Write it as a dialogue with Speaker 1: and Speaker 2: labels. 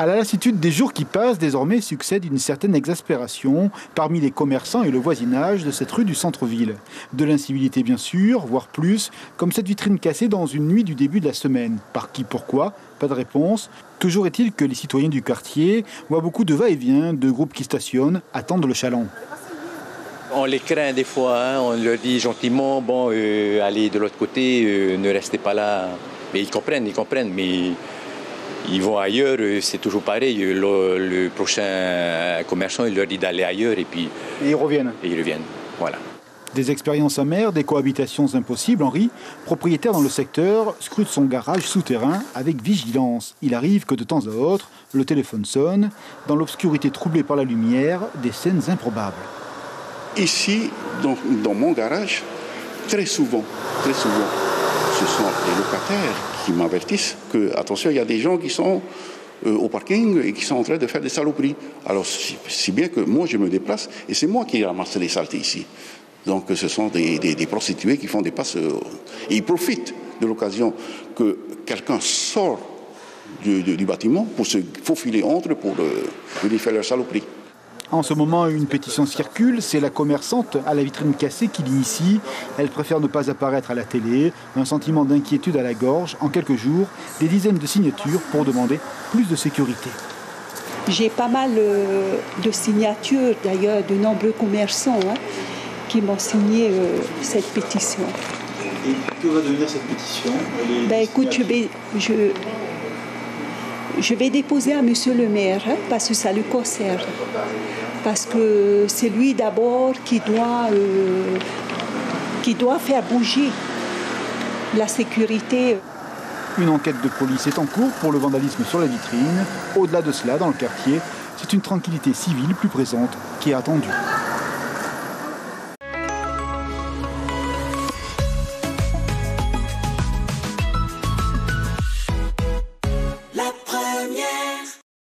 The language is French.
Speaker 1: la lassitude des jours qui passent, désormais succède une certaine exaspération parmi les commerçants et le voisinage de cette rue du centre-ville. De l'incivilité bien sûr, voire plus, comme cette vitrine cassée dans une nuit du début de la semaine. Par qui, pourquoi? Pas de réponse. Toujours est-il que les citoyens du quartier voient beaucoup de va-et-vient, de groupes qui stationnent, attendent le chaland.
Speaker 2: On les craint des fois, hein. On leur dit gentiment, bon, allez de l'autre côté, ne restez pas là. Mais ils comprennent, mais ils vont ailleurs, c'est toujours pareil. Le prochain commerçant, il leur dit d'aller ailleurs et puis...
Speaker 1: Et ils reviennent.
Speaker 2: Voilà.
Speaker 1: Des expériences amères, des cohabitations impossibles, Henri, propriétaire dans le secteur, scrute son garage souterrain avec vigilance. Il arrive que de temps à autre, le téléphone sonne. Dans l'obscurité troublée par la lumière, des scènes improbables.
Speaker 3: Ici, dans mon garage, très souvent, ce sont les locataires qui m'avertissent que, attention, il y a des gens qui sont au parking et qui sont en train de faire des saloperies. Alors, si bien que moi, je me déplace et c'est moi qui ramasse les saletés ici. Donc, ce sont des prostituées qui font des passes. Et ils profitent de l'occasion que quelqu'un sort du bâtiment pour se faufiler entre pour venir faire leur saloperie.
Speaker 1: En ce moment, une pétition circule, c'est la commerçante à la vitrine cassée qui l'initie. Elle préfère ne pas apparaître à la télé, un sentiment d'inquiétude à la gorge. En quelques jours, des dizaines de signatures pour demander plus de sécurité.
Speaker 4: J'ai pas mal de signatures d'ailleurs de nombreux commerçants qui m'ont signé cette pétition.
Speaker 1: Et que va devenir cette pétition?
Speaker 4: Écoute, je vais déposer à monsieur le maire parce que ça le concerne. Parce que c'est lui d'abord qui doit faire bouger la sécurité.
Speaker 1: Une enquête de police est en cours pour le vandalisme sur la vitrine. Au-delà de cela, dans le quartier, c'est une tranquillité civile plus présente qui est attendue.